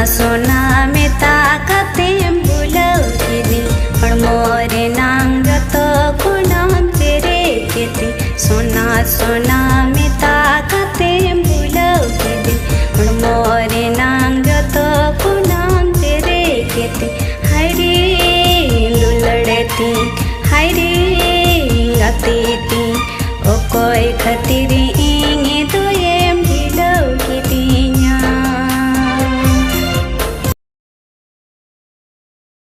सोना में ताकते बुलौती पण मोरे नांग तो कुणाम तेरे केती सोना सोना में ताकते बुलौती पण मोरे नांग तो कुणाम तेरे केती हरे लुलड़ती हरे गाती ओ कोई खतीरी